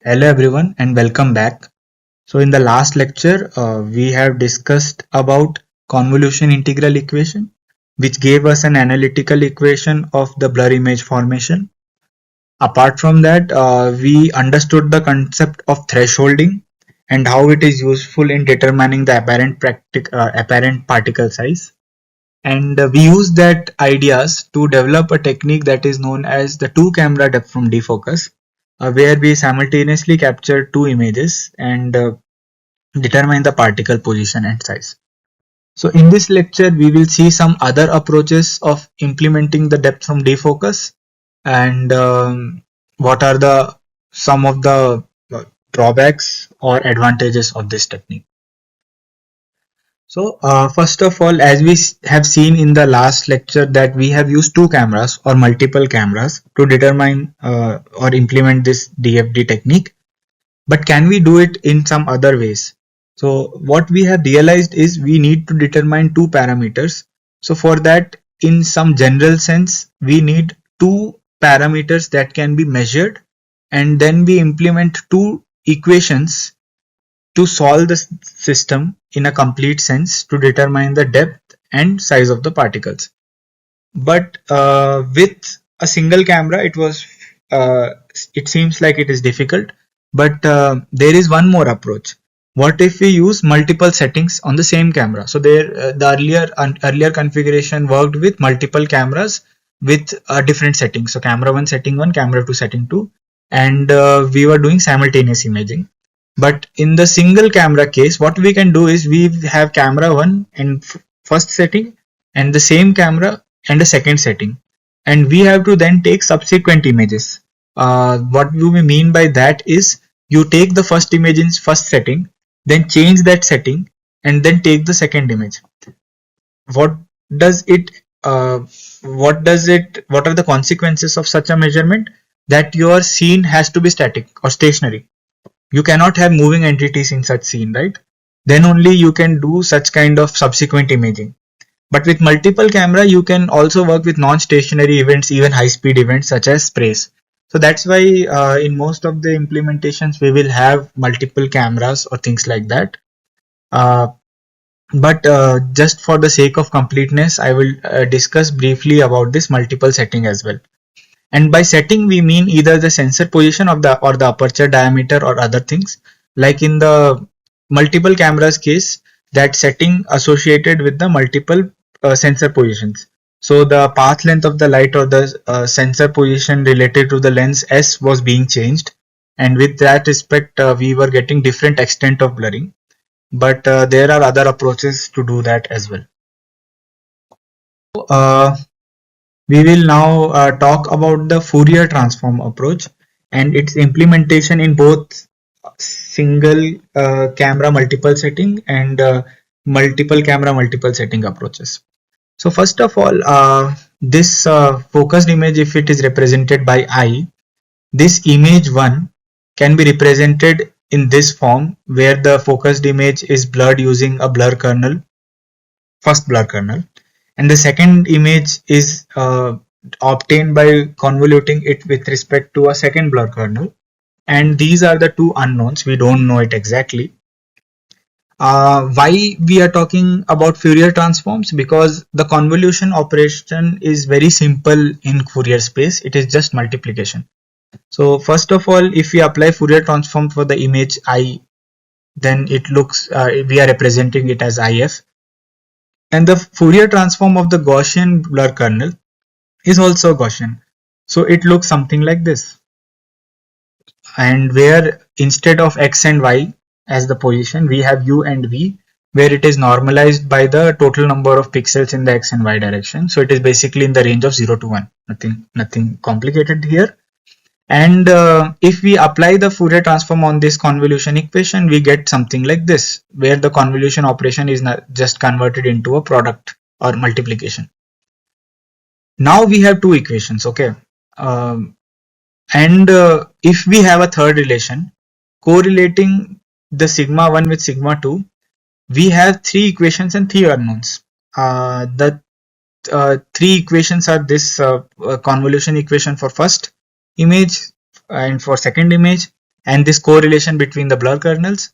Hello everyone and welcome back. So in the last lecture, we have discussed about convolution integral equation, which gave us an analytical equation of the blur image formation. Apart from that, we understood the concept of thresholding and how it is useful in determining the apparent particle size. And we used that ideas to develop a technique that is known as the two camera depth from defocus, where we simultaneously capture two images and determine the particle position and size. So in this lecture, we will see some other approaches of implementing the depth from defocus and what are the some of the drawbacks or advantages of this technique. So first of all, as we have seen in the last lecture that we have used two cameras or multiple cameras to determine or implement this DFD technique. But can we do it in some other ways? So what we have realized is we need to determine two parameters. So for that, in some general sense, we need two parameters that can be measured, and then we implement two equations to solve the system in a complete sense to determine the depth and size of the particles. But with a single camera, uh, it seems like it is difficult. But there is one more approach. What if we use multiple settings on the same camera? So there, the earlier configuration worked with multiple cameras with different settings. So camera one setting one, camera two setting two, and we were doing simultaneous imaging. But in the single camera case, what we can do is we have camera one in first setting and the same camera and a second setting, and we have to then take subsequent images. What do we mean by that is you take the first image in first setting, then change that setting, and then take the second image. What does it? What are the consequences of such a measurement? That your scene has to be static or stationary. You cannot have moving entities in such scene, right? Then only you can do such kind of subsequent imaging. But with multiple camera, you can also work with non-stationary events, even high-speed events such as sprays. So that's why in most of the implementations, we will have multiple cameras or things like that. Uh, but just for the sake of completeness, I will discuss briefly about this multiple setting as well. And by setting, we mean either the sensor position of the or the aperture diameter or other things. Like in the multiple cameras case, that setting associated with the multiple sensor positions. So the path length of the light or the sensor position related to the lens S was being changed, and with that respect, we were getting different extent of blurring. But there are other approaches to do that as well. Uh, We will now talk about the Fourier transform approach and its implementation in both single camera multiple setting and multiple camera multiple setting approaches. So first of all, this focused image, if it is represented by I, this image 1 can be represented in this form where the focused image is blurred using a blur kernel, first blur kernel, and the second image is obtained by convoluting it with respect to a second blur kernel, and these are the two unknowns. We don't know it exactly. Why we are talking about Fourier transforms? Because the convolution operation is very simple in Fourier space. It is just multiplication. So first of all, if we apply Fourier transform for the image I, then it looks we are representing it as IF. And the Fourier transform of the Gaussian blur kernel is also Gaussian. So it looks something like this. And where instead of x and y as the position, we have u and v, where it is normalized by the total number of pixels in the x and y direction. So it is basically in the range of 0 to 1. Nothing complicated here. And if we apply the Fourier transform on this convolution equation, we get something like this, where the convolution operation is not just converted into a product or multiplication. Now we have two equations, okay? And if we have a third relation correlating the sigma 1 with sigma 2, we have three equations and three unknowns. The three equations are this convolution equation for first image and for second image, and this correlation between the blur kernels,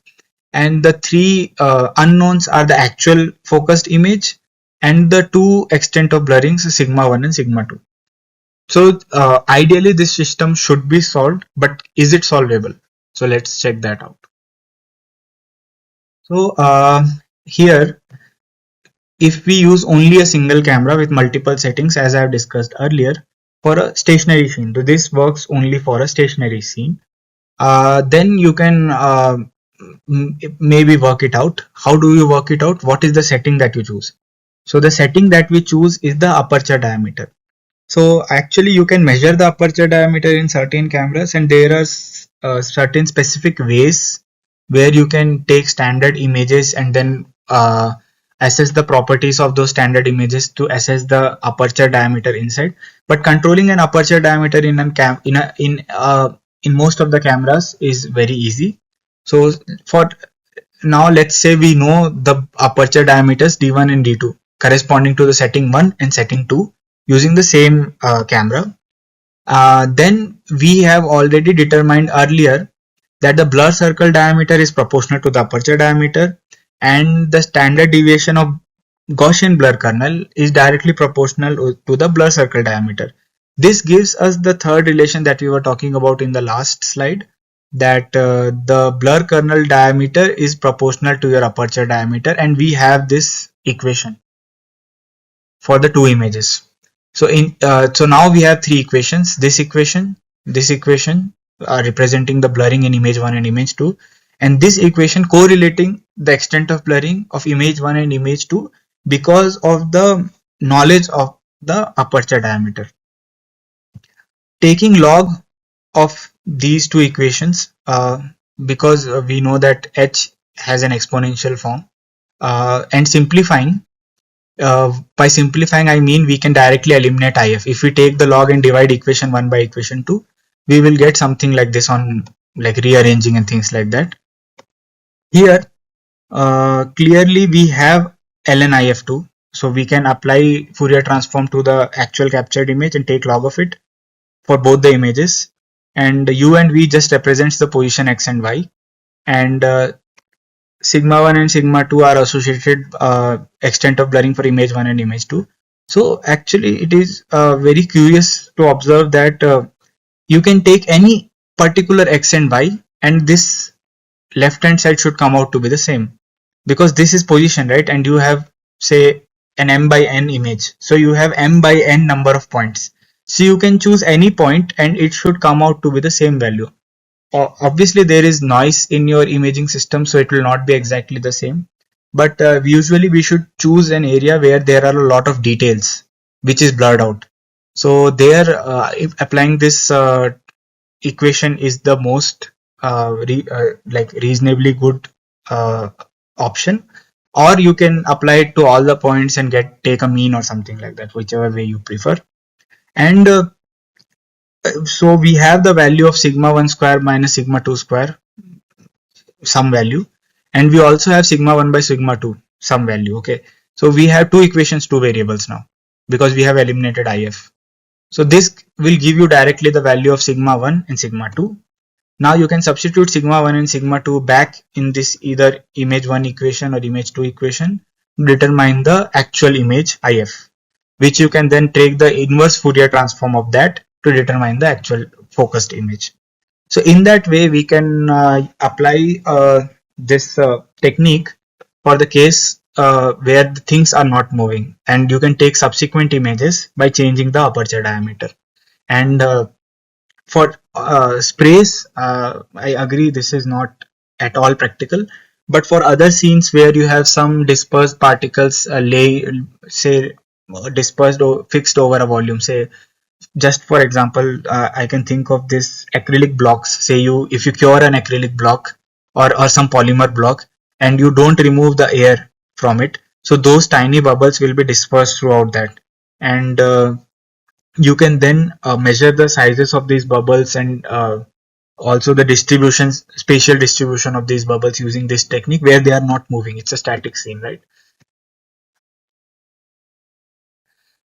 and the three unknowns are the actual focused image and the two extent of blurrings, sigma 1 and sigma 2. So ideally this system should be solved, but is it solvable? So let's check that out. So here, if we use only a single camera with multiple settings, as I have discussed earlier, for a stationary scene, so this works only for a stationary scene, then you can maybe work it out. How do you work it out? What is the setting that you choose? So the setting that we choose is the aperture diameter. So actually you can measure the aperture diameter in certain cameras, and there are certain specific ways where you can take standard images and then assess the properties of those standard images to assess the aperture diameter inside. But controlling an aperture diameter in most of the cameras is very easy. So for now, let's say we know the aperture diameters D1 and D2 corresponding to the setting 1 and setting 2 using the same camera. Then we have already determined earlier that the blur circle diameter is proportional to the aperture diameter, and the standard deviation of Gaussian blur kernel is directly proportional to the blur circle diameter. This gives us the third relation that we were talking about in the last slide, that the blur kernel diameter is proportional to your aperture diameter, and we have this equation for the two images. So now we have three equations. This equation representing the blurring in image 1 and image 2, and this equation correlating the extent of blurring of image 1 and image 2 because of the knowledge of the aperture diameter. Taking log of these two equations, because we know that h has an exponential form, and simplifying. By simplifying, I mean we can directly eliminate if. If we take the log and divide equation 1 by equation 2, we will get something like this on like rearranging and things like that. Here, clearly we have ln if2, so we can apply Fourier transform to the actual captured image and take log of it for both the images, and u and v just represents the position x and y, and sigma 1 and sigma 2 are associated extent of blurring for image 1 and image 2. So actually it is very curious to observe that you can take any particular x and y, and this left hand side should come out to be the same, because this is position, right? And you have, say, an m by n image, so you have m by n number of points, so you can choose any point and it should come out to be the same value. Obviously there is noise in your imaging system, so it will not be exactly the same, but usually we should choose an area where there are a lot of details which is blurred out. So there, if applying this equation is the most like reasonably good option, or you can apply it to all the points and take a mean or something like that, whichever way you prefer. And so we have the value of sigma 1 square minus sigma 2 square, some value, and we also have sigma 1 by sigma 2, some value. Okay, so we have two equations, two variables now, because we have eliminated if. So this will give you directly the value of sigma 1 and sigma 2. Now you can substitute sigma 1 and sigma 2 back in this either image 1 equation or image 2 equation to determine the actual image if, which you can then take the inverse Fourier transform of that to determine the actual focused image. So in that way we can apply this technique for the case where the things are not moving, and you can take subsequent images by changing the aperture diameter. And for sprays, I agree this is not at all practical, but for other scenes where you have some dispersed particles say dispersed or fixed over a volume, say, just for example, I can think of this acrylic blocks. Say if you cure an acrylic block or some polymer block and you don't remove the air from it, so those tiny bubbles will be dispersed throughout that, and you can then measure the sizes of these bubbles and also the spatial distribution of these bubbles using this technique where they are not moving. It's a static scene, right?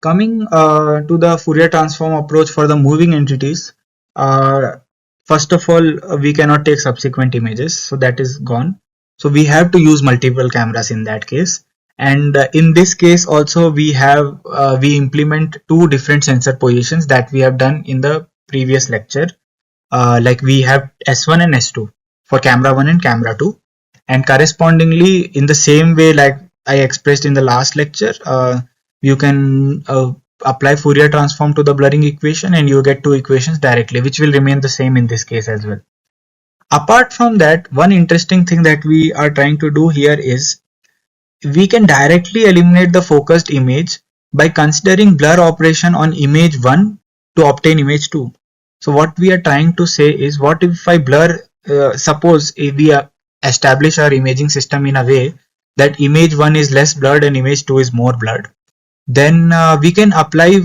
Coming to the Fourier transform approach for the moving entities, uh, first of all, we cannot take subsequent images, so that is gone. So we have to use multiple cameras in that case. And in this case also we implement two different sensor positions that we have done in the previous lecture. Like we have S1 and S2 for camera 1 and camera 2, and correspondingly in the same way like I expressed in the last lecture, you can apply Fourier transform to the blurring equation and you get two equations directly, which will remain the same in this case as well. Apart from that, one interesting thing that we are trying to do here is we can directly eliminate the focused image by considering blur operation on image 1 to obtain image 2. So what we are trying to say is, what if I blur, suppose if we establish our imaging system in a way that image 1 is less blurred and image 2 is more blurred, then we can apply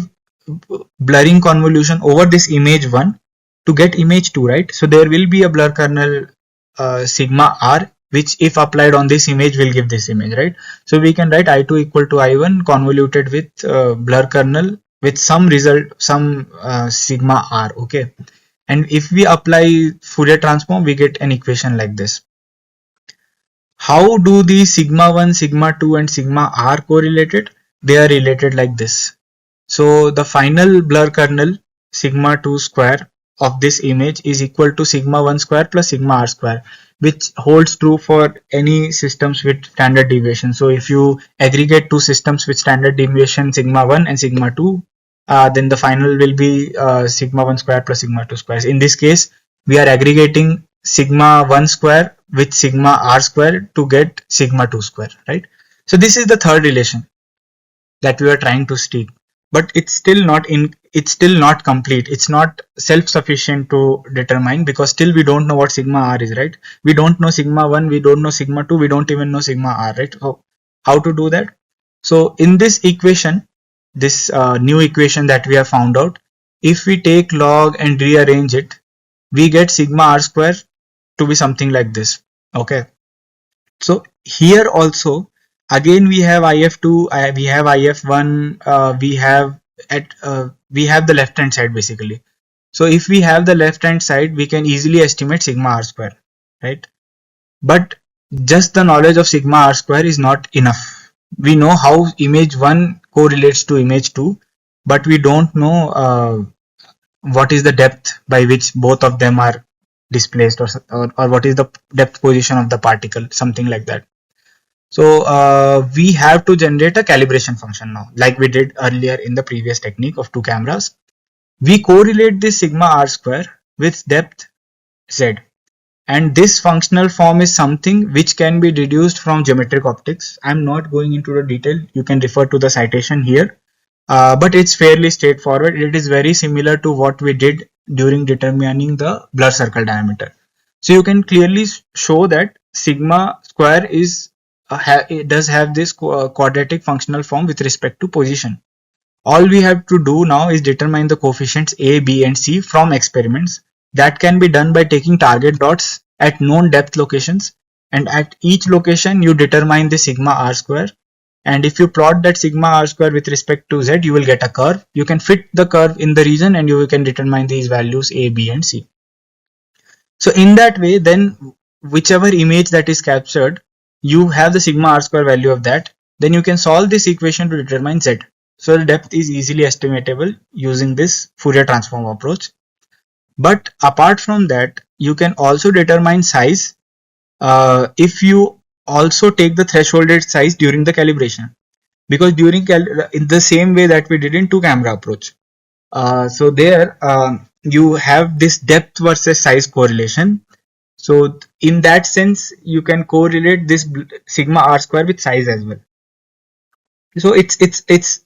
blurring convolution over this image 1 to get image 2, right? So there will be a blur kernel sigma r, which if applied on this image will give this image, right? So we can write I2 equal to I1 convoluted with blur kernel with some result, some sigma r, okay? And if we apply Fourier transform, we get an equation like this. How do the sigma 1, sigma 2 and sigma r correlated? They are related like this. So the final blur kernel sigma 2 square of this image is equal to sigma 1 square plus sigma r square, which holds true for any systems with standard deviation. So if you aggregate two systems with standard deviation sigma 1 and sigma 2, then the final will be sigma 1 square plus sigma 2 squares. In this case, we are aggregating sigma 1 square with sigma r square to get sigma 2 square, right? So this is the third relation that we are trying to stick, but it's still not complete. It's not self-sufficient to determine, because still we don't know what sigma r is, right? We don't know sigma 1, we don't know sigma 2, we don't even know sigma r, right? So how to do that? So in this equation, this new equation that we have found out, if we take log and rearrange it, we get sigma r square to be something like this, okay? So here also again we have if2, we have if1, we have the left hand side basically. So if we have the left hand side, we can easily estimate sigma r square, right? But just the knowledge of sigma r square is not enough. We know how image 1 correlates to image 2, but we don't know what is the depth by which both of them are displaced, or what is the depth position of the particle, something like that. So we have to generate a calibration function now, like we did earlier in the previous technique of two cameras. We correlate this sigma r square with depth z, and this functional form is something which can be deduced from geometric optics. I'm not going into the detail, you can refer to the citation here, but it's fairly straightforward. It is very similar to what we did during determining the blur circle diameter. So you can clearly show that sigma square is it does have this quadratic functional form with respect to position. All we have to do now is determine the coefficients a, b and c from experiments. That can be done by taking target dots at known depth locations, and at each location you determine the sigma r square, and if you plot that sigma r square with respect to z, you will get a curve. You can fit the curve in the region and you can determine these values a, b and c. So in that way, then whichever image that is captured, you have the sigma r square value of that. Then you can solve this equation to determine z. So the depth is easily estimatable using this Fourier transform approach. But apart from that, you can also determine size if you also take the thresholded size during the calibration, because during in the same way that we did in two camera approach. So there you have this depth versus size correlation. So in that sense, you can correlate this sigma r square with size as well. So it's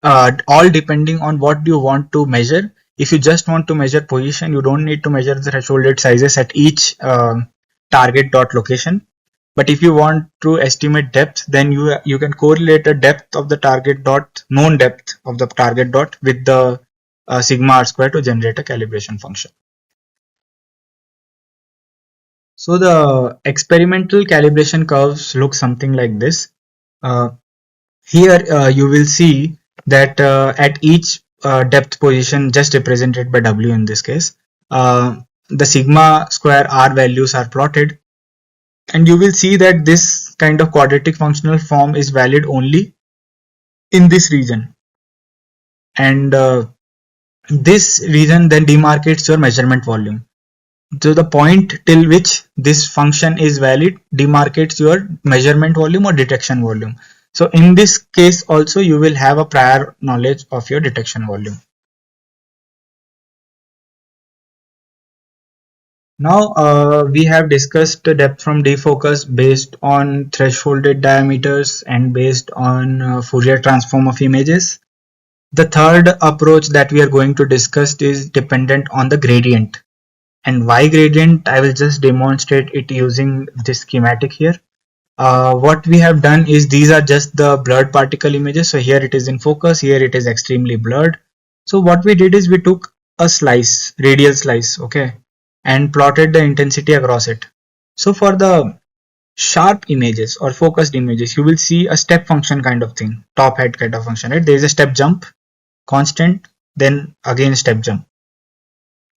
all depending on what you want to measure. If you just want to measure position, you don't need to measure the thresholded sizes at each target dot location. But if you want to estimate depth, then you can correlate the depth of the target dot, known depth of the target dot, with the sigma r square to generate a calibration function. So the experimental calibration curves look something like this. Here you will see that at each depth position, just represented by W in this case, the sigma square R values are plotted, and you will see that this kind of quadratic functional form is valid only in this region, and this region then demarcates your measurement volume. So the point till which this function is valid demarcates your measurement volume or detection volume. So in this case also you will have a prior knowledge of your detection volume. Now we have discussed the depth from defocus based on thresholded diameters and based on Fourier transform of images. The third approach that we are going to discuss is dependent on the gradient. And why gradient? I will just demonstrate it using this schematic here. What we have done is these are just the blurred particle images. So here it is in focus, here it is extremely blurred. So what we did is we took a slice, radial slice, okay, and plotted the intensity across it. So for the sharp images or focused images, you will see a step function kind of thing, top head kind of function, right? There is a step jump, constant, then again step jump.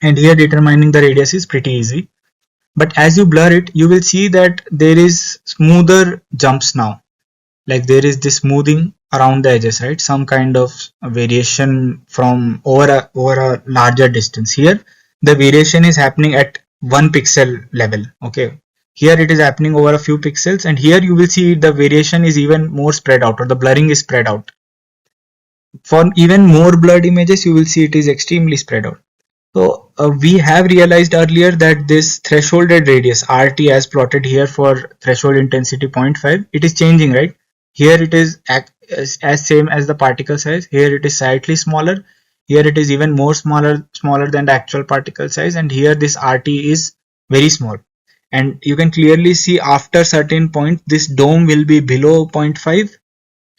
And here determining the radius is pretty easy. But as you blur it, you will see that there is smoother jumps now. Like there is this smoothing around the edges, right? Some kind of variation from over a larger distance. Here, the variation is happening at 1 pixel level. Okay. Here it is happening over a few pixels, and here you will see the variation is even more spread out, or the blurring is spread out. For even more blurred images, you will see it is extremely spread out. So we have realized earlier that this thresholded radius RT as plotted here for threshold intensity 0.5, it is changing, right? Here it is as same as the particle size. Here it is slightly smaller. Here it is even more smaller than the actual particle size, and here this RT is very small. And you can clearly see after certain point this dome will be below 0.5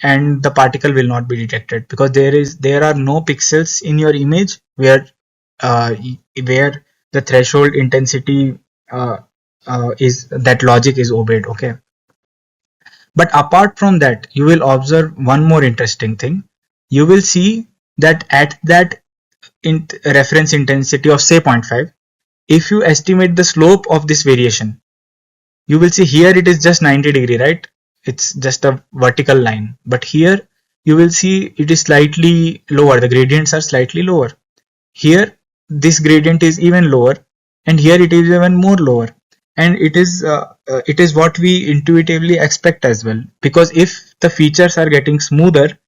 and the particle will not be detected, because there are no pixels in your image where uh, where the threshold intensity is that logic is obeyed. Okay, but apart from that, you will observe one more interesting thing. You will see that at that reference intensity of say 0.5, if you estimate the slope of this variation, you will see here it is just 90-degree, right? It's just a vertical line, but here you will see it is slightly lower. The gradients are slightly lower. Here this gradient is even lower, and here it is even more lower, and it is what we intuitively expect as well, because if the features are getting smoother,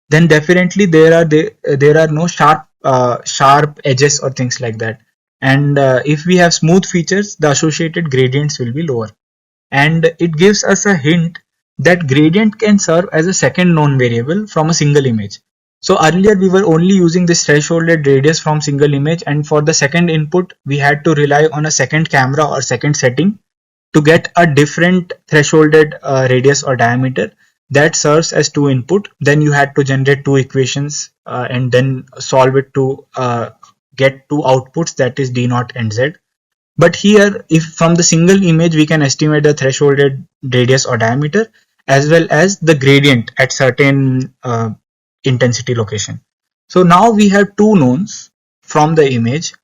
then definitely there are no sharp edges or things like that, and if we have smooth features, the associated gradients will be lower, and it gives us a hint that gradient can serve as a second known variable from a single image. So earlier we were only using this thresholded radius from single image, and for the second input we had to rely on a second camera or second setting to get a different thresholded radius or diameter that serves as two input. Then you had to generate two equations and then solve it to get two outputs, that is d naught and z. But here, if from the single image we can estimate the thresholded radius or diameter as well as the gradient at certain intensity location. So now we have two knowns from the image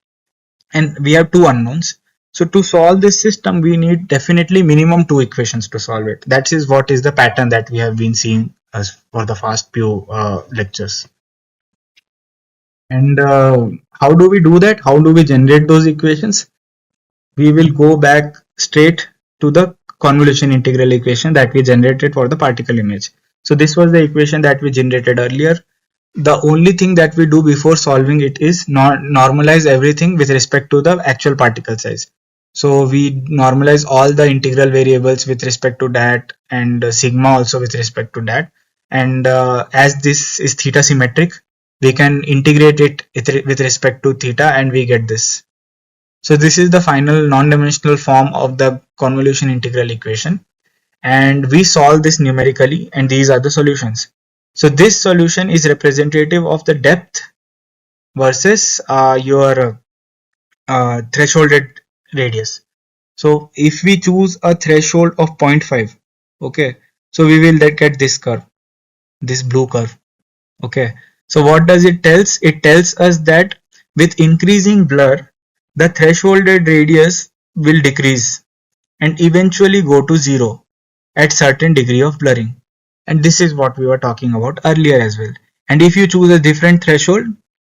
and we have two unknowns. So to solve this system, we need definitely minimum two equations to solve it. That is what is the pattern that we have been seeing as for the past few lectures. And how do we do that? How do we generate those equations? We will go back straight to the convolution integral equation that we generated for the particle image. So this was the equation that we generated earlier. The only thing that we do before solving it is normalize everything with respect to the actual particle size. So we normalize all the integral variables with respect to that, and sigma also with respect to that. And as this is theta symmetric, we can integrate it with respect to theta and we get this. So this is the final non-dimensional form of the convolution integral equation, and we solve this numerically, and these are the solutions. So this solution is representative of the depth versus your thresholded radius. So if we choose a threshold of 0.5, okay, so we will get this curve, this blue curve. Okay, so what does it tells? It tells us that with increasing blur, the thresholded radius will decrease and eventually go to zero at certain degree of blurring. And this is what we were talking about earlier as well. And if you choose a different threshold,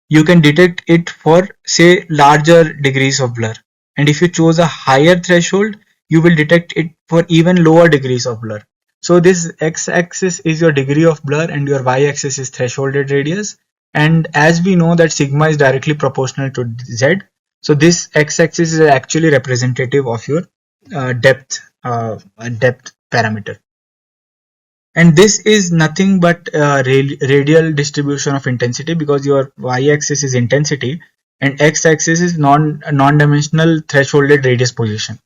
you can detect it for say larger degrees of blur. And if you choose a higher threshold, you will detect it for even lower degrees of blur. So this x-axis is your degree of blur and your y-axis is thresholded radius. And as we know that sigma is directly proportional to z, so this x-axis is actually representative of your depth parameter. And this is nothing but radial distribution of intensity, because your y-axis is intensity and x-axis is non-dimensional thresholded radius position.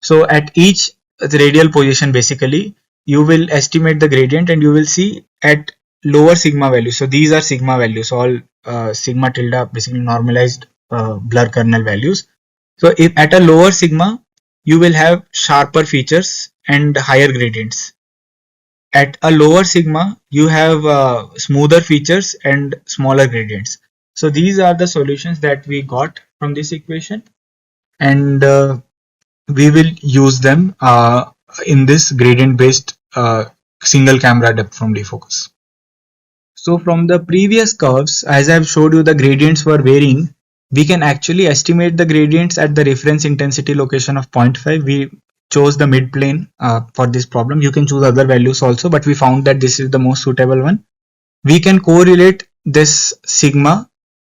So at each radial position, basically, you will estimate the gradient and you will see at lower sigma values. So these are sigma values, all sigma tilde, basically normalized blur kernel values. So if at a lower sigma, you will have sharper features and higher gradients. At a lower sigma, you have smoother features and smaller gradients. So these are the solutions that we got from this equation, and we will use them in this gradient based single camera depth from defocus. So from the previous curves, as I've showed you, the gradients were varying. We can actually estimate the gradients at the reference intensity location of 0.5. We chose the mid plane for this problem. You can choose other values also, but we found that this is the most suitable one. We can correlate this sigma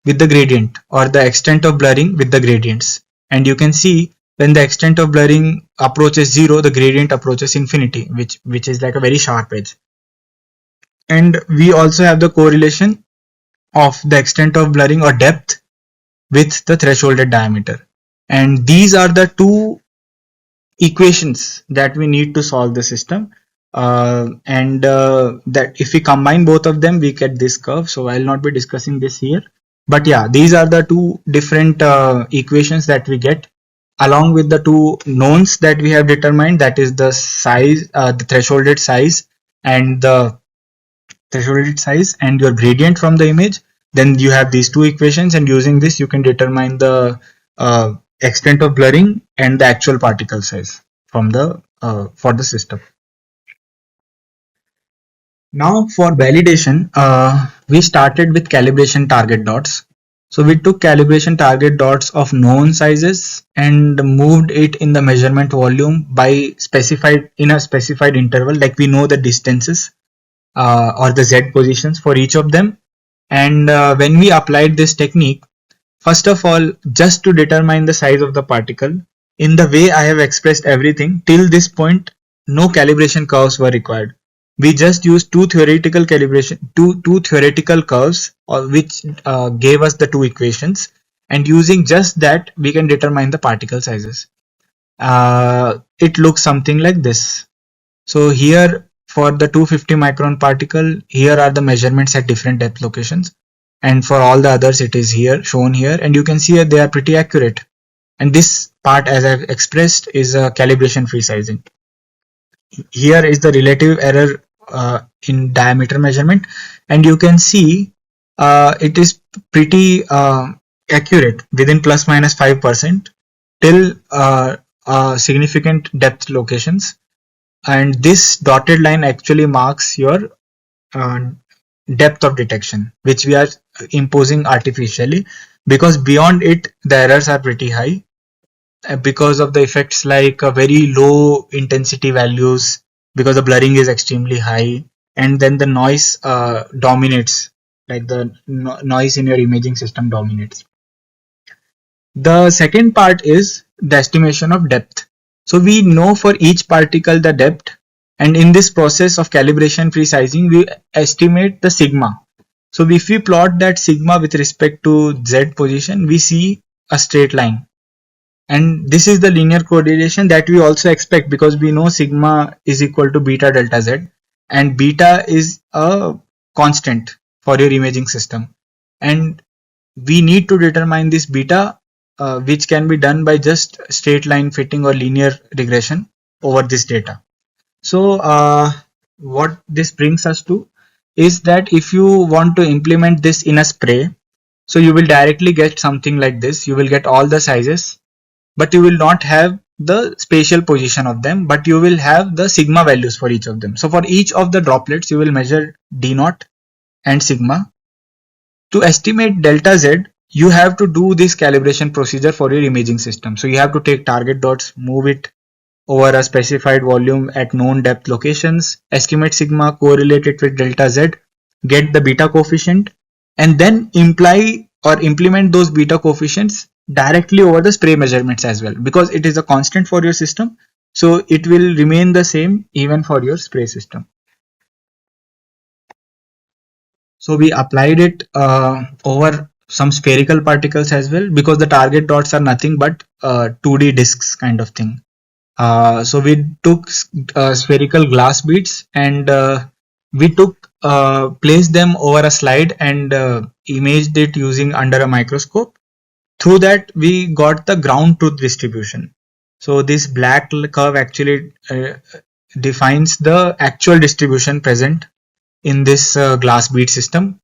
with the gradient, or the extent of blurring with the gradients. And you can see when the extent of blurring approaches zero, the gradient approaches infinity, which is like a very sharp edge. And we also have the correlation of the extent of blurring or depth with the thresholded diameter. And these are the two equations that we need to solve the system. That if we combine both of them, we get this curve. So I'll not be discussing this here. But yeah, these are the two different equations that we get, along with the two knowns that we have determined, that is the size, the thresholded size, and the thresholded size and your gradient from the image. Then you have these two equations, and using this you can determine the extent of blurring and the actual particle size from the for the system. Now for validation, we started with calibration target dots. So we took calibration target dots of known sizes and moved it in the measurement volume by specified in a specified interval, like we know the distances or the z positions for each of them. And when we applied this technique, first of all, just to determine the size of the particle, in the way I have expressed everything till this point, no calibration curves were required. We just used two theoretical curves, which gave us the two equations, and using just that we can determine the particle sizes. It looks something like this. So here for the 250 micron particle, here are the measurements at different depth locations, and for all the others it is here shown here, and you can see that they are pretty accurate. And this part, as I've expressed, is a calibration free sizing. Here is the relative error in diameter measurement, and you can see it is pretty accurate, within plus minus 5% till significant depth locations. And this dotted line actually marks your uh, depth of detection, which we are imposing artificially, because beyond it the errors are pretty high because of the effects like very low intensity values, because the blurring is extremely high, and then the noise dominates, like the noise in your imaging system dominates. The second part is the estimation of depth. So we know for each particle the depth, and in this process of calibration free sizing we estimate the sigma. So if we plot that sigma with respect to z position, we see a straight line, and this is the linear correlation that we also expect, because we know sigma is equal to beta delta z, and beta is a constant for your imaging system, and we need to determine this beta, which can be done by just straight line fitting or linear regression over this data. So what this brings us to is that if you want to implement this in a spray, So you will directly get something like this. You will get all the sizes, but you will not have the spatial position of them, but you will have the sigma values for each of them. So for each of the droplets, you will measure d naught and sigma. To estimate delta z, you have to do this calibration procedure for your imaging system. So you have to take target dots, move it over a specified volume at known depth locations, estimate sigma, correlate it with delta z, get the beta coefficient, and then imply or implement those beta coefficients directly over the spray measurements as well, because it is a constant for your system. So it will remain the same even for your spray system. So we applied it over some spherical particles as well, because the target dots are nothing but 2D discs kind of thing. So we took spherical glass beads, and we placed them over a slide and imaged it using under a microscope. Through that, we got the ground truth distribution. So this black curve actually defines the actual distribution present in this glass bead system.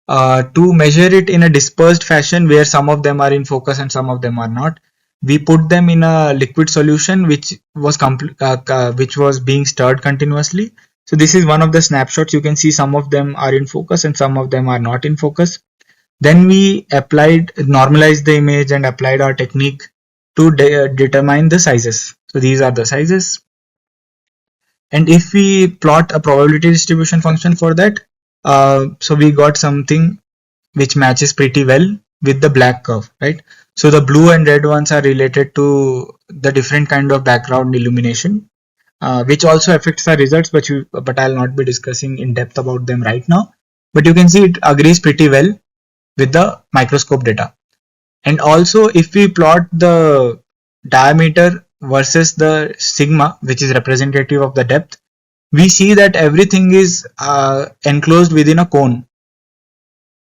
To measure it in a dispersed fashion, where some of them are in focus and some of them are not, we put them in a liquid solution which was being stirred continuously. So this is one of the snapshots. You can see some of them are in focus and some of them are not in focus. Then we normalized the image and applied our technique to determine the sizes. So these are the sizes. And if we plot a probability distribution function for that, so we got something which matches pretty well with the black curve, right? So the blue and red ones are related to the different kind of background illumination, which also affects the results, but I'll not be discussing in depth about them right now. But you can see it agrees pretty well with the microscope data. And also, if we plot the diameter versus the sigma, which is representative of the depth, we see that everything is enclosed within a cone.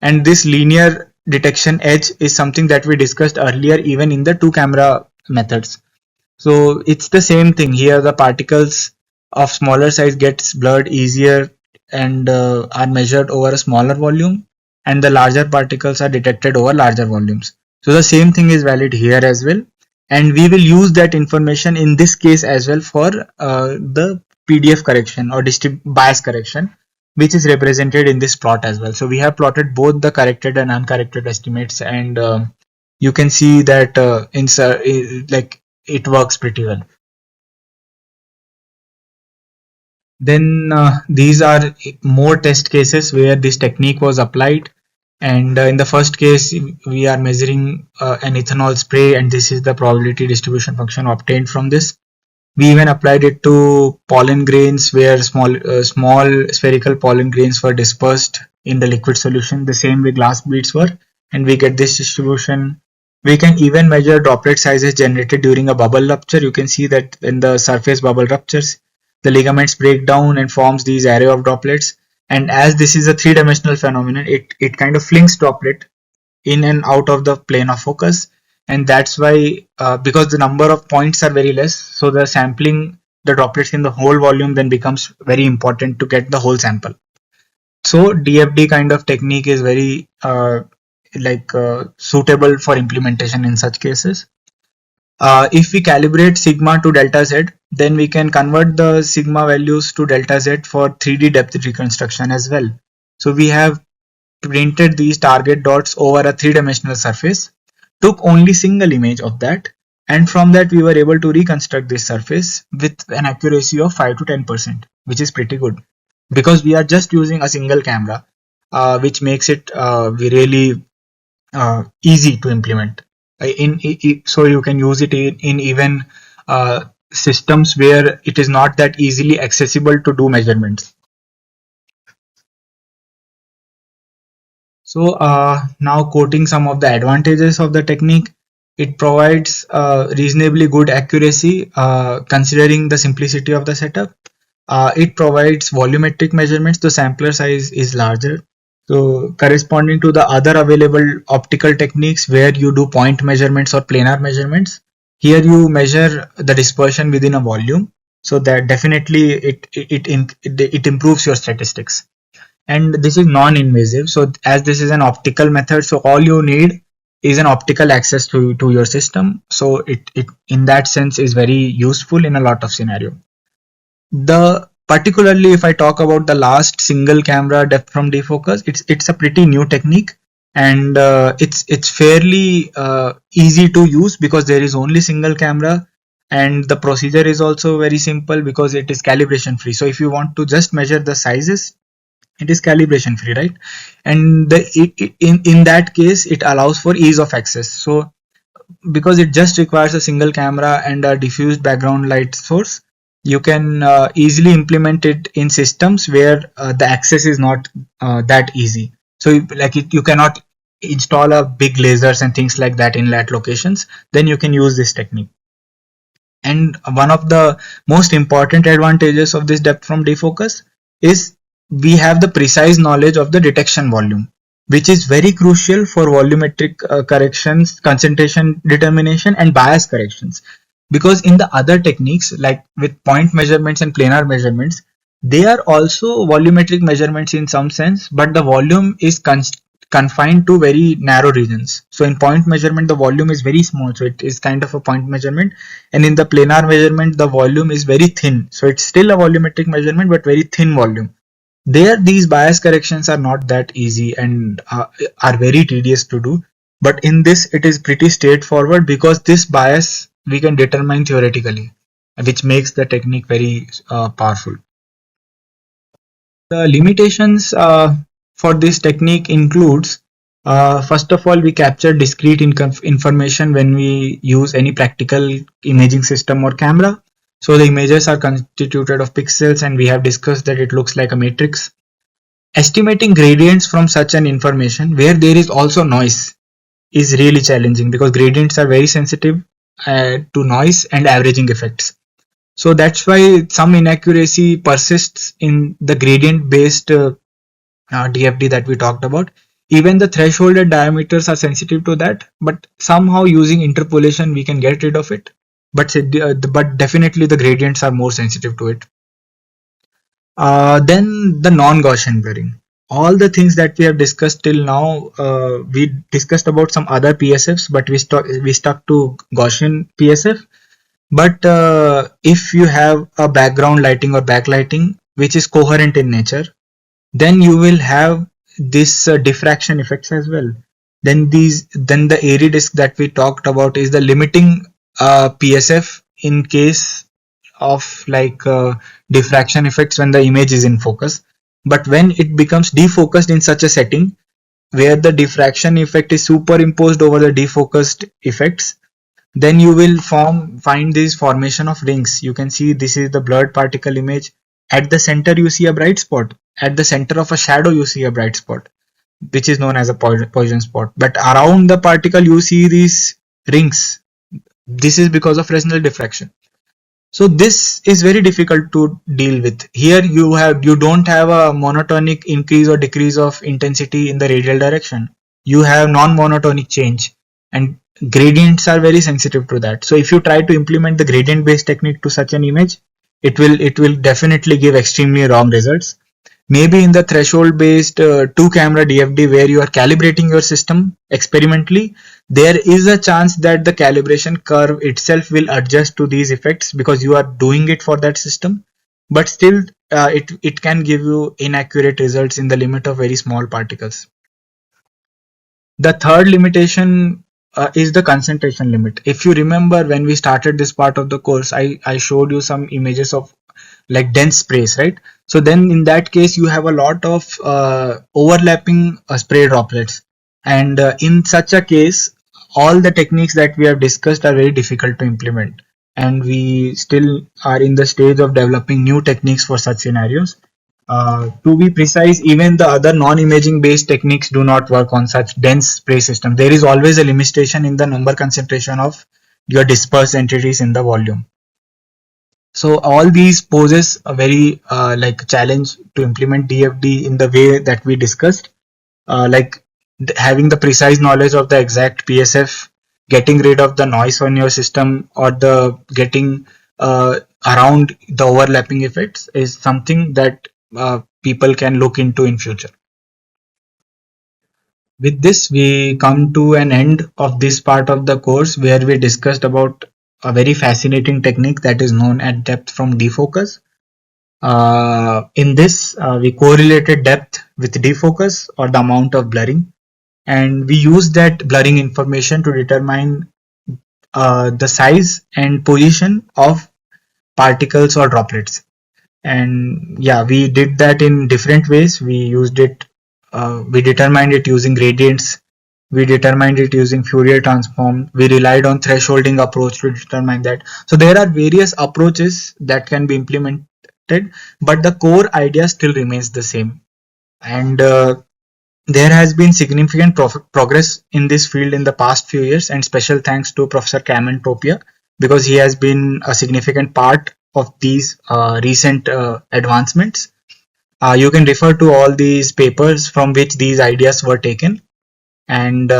And this linear detection edge is something that we discussed earlier, even in the two camera methods. So it's the same thing here. The particles of smaller size gets blurred easier and are measured over a smaller volume, and the larger particles are detected over larger volumes. So the same thing is valid here as well, and we will use that information in this case as well for the PDF correction or bias correction, which is represented in this plot as well. So we have plotted both the corrected and uncorrected estimates, and you can see that it works pretty well. Then these are more test cases where this technique was applied, and in the first case we are measuring an ethanol spray, and this is the probability distribution function obtained from this. We even applied it to pollen grains, where small spherical pollen grains were dispersed in the liquid solution, the same way glass beads were, and we get this distribution. We can even measure droplet sizes generated during a bubble rupture. You can see that when the surface bubble ruptures, the ligaments break down and forms these array of droplets. And as this is a three-dimensional phenomenon, it kind of flings droplet in and out of the plane of focus, and that's why because the number of points are very less, so the sampling the droplets in the whole volume then becomes very important to get the whole sample. So DFD kind of technique is very suitable for implementation in such cases. If we calibrate sigma to delta z, then we can convert the sigma values to delta z for 3D depth reconstruction as well. So we have printed these target dots over a three-dimensional surface, took only single image of that, and from that we were able to reconstruct this surface with an accuracy of 5 to 10%, which is pretty good, because we are just using a single camera, which makes it really easy to implement. So you can use it in even systems where it is not that easily accessible to do measurements. So now quoting some of the advantages of the technique, it provides reasonably good accuracy considering the simplicity of the setup. It provides volumetric measurements. The sampler size is larger. So corresponding to the other available optical techniques where you do point measurements or planar measurements, here you measure the dispersion within a volume. So that definitely it improves your statistics. and this is non-invasive. So as this is an optical method, so all you need is an optical access to your system. So it in that sense is very useful in a lot of scenario. The particularly if I talk about the last single camera depth from defocus, it's a pretty new technique, and it's fairly easy to use because there is only single camera, and the procedure is also very simple because it is calibration free. So if you want to just measure the sizes, it is calibration free, right? And in that case it allows for ease of access. So because it just requires a single camera and a diffused background light source, you can easily implement it in systems where the access is not that easy. So you cannot install a big lasers and things like that in that locations, then you can use this technique. And one of the most important advantages of this depth from defocus is we have the precise knowledge of the detection volume, which is very crucial for volumetric corrections, concentration determination, and bias corrections. Because in the other techniques, like with point measurements and planar measurements, they are also volumetric measurements in some sense, but the volume is confined to very narrow regions. So in point measurement, the volume is very small, so it is kind of a point measurement, and in the planar measurement, the volume is very thin. So it's still a volumetric measurement, but very thin volume. There, these bias corrections are not that easy and are very tedious to do. But in this, it is pretty straightforward because this bias we can determine theoretically, which makes the technique very powerful. The limitations for this technique includes, first of all, we capture discrete information when we use any practical imaging system or camera. So the images are constituted of pixels, and we have discussed that it looks like a matrix. Estimating gradients from such an information where there is also noise is really challenging because gradients are very sensitive to noise and averaging effects. So that's why some inaccuracy persists in the gradient based DFD that we talked about. Even the thresholded diameters are sensitive to that, but somehow using interpolation we can get rid of it. But definitely the gradients are more sensitive to it. Then the non-Gaussian blurring. All the things that we have discussed till now, we discussed about some other PSFs, but we stuck to Gaussian PSF. But if you have a background lighting or backlighting which is coherent in nature, then you will have this diffraction effects as well. Then the airy disk that we talked about is the limiting PSF in case of diffraction effects when the image is in focus. But when it becomes defocused in such a setting where the diffraction effect is superimposed over the defocused effects, then you will find this formation of rings. You can see this is the blurred particle image. At the center you see a bright spot. At the center of a shadow you see a bright spot, which is known as a Poisson spot. But around the particle you see these rings. This is because of Fresnel diffraction. So this is very difficult to deal with. Here you don't have a monotonic increase or decrease of intensity in the radial direction. You have non-monotonic change, and gradients are very sensitive to that. So if you try to implement the gradient based technique to such an image, it will definitely give extremely wrong results. Maybe in the threshold based 2-camera DFD where you are calibrating your system experimentally, there is a chance that the calibration curve itself will adjust to these effects because you are doing it for that system. But still, it can give you inaccurate results in the limit of very small particles. The third limitation is the concentration limit. If you remember when we started this part of the course, I showed you some images of like dense sprays, right? So then in that case you have a lot of overlapping spray droplets, and in such a case all the techniques that we have discussed are very difficult to implement, and we still are in the stage of developing new techniques for such scenarios. To be precise, even the other non-imaging based techniques do not work on such dense spray systems. There is always a limitation in the number concentration of your dispersed entities in the volume. So all these poses a very challenge to implement DFD in the way that we discussed, having the precise knowledge of the exact PSF, getting rid of the noise on your system, or the getting around the overlapping effects is something that people can look into in future. With this, we come to an end of this part of the course where we discussed about a very fascinating technique that is known as depth from defocus. In this, we correlated depth with defocus or the amount of blurring, and we use that blurring information to determine the size and position of particles or droplets. And yeah, we did that in different ways. We used it, we determined it using gradients, we determined it using Fourier transform, we relied on thresholding approach to determine that. So there are various approaches that can be implemented, but the core idea still remains the same. And there has been significant progress in this field in the past few years, and special thanks to Professor Cameron Topia, because he has been a significant part of these recent advancements. You can refer to all these papers from which these ideas were taken, and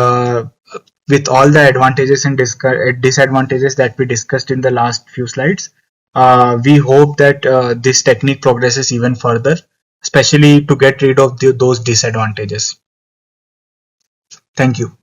with all the advantages and disadvantages that we discussed in the last few slides, we hope that this technique progresses even further, especially to get rid of those disadvantages. Thank you.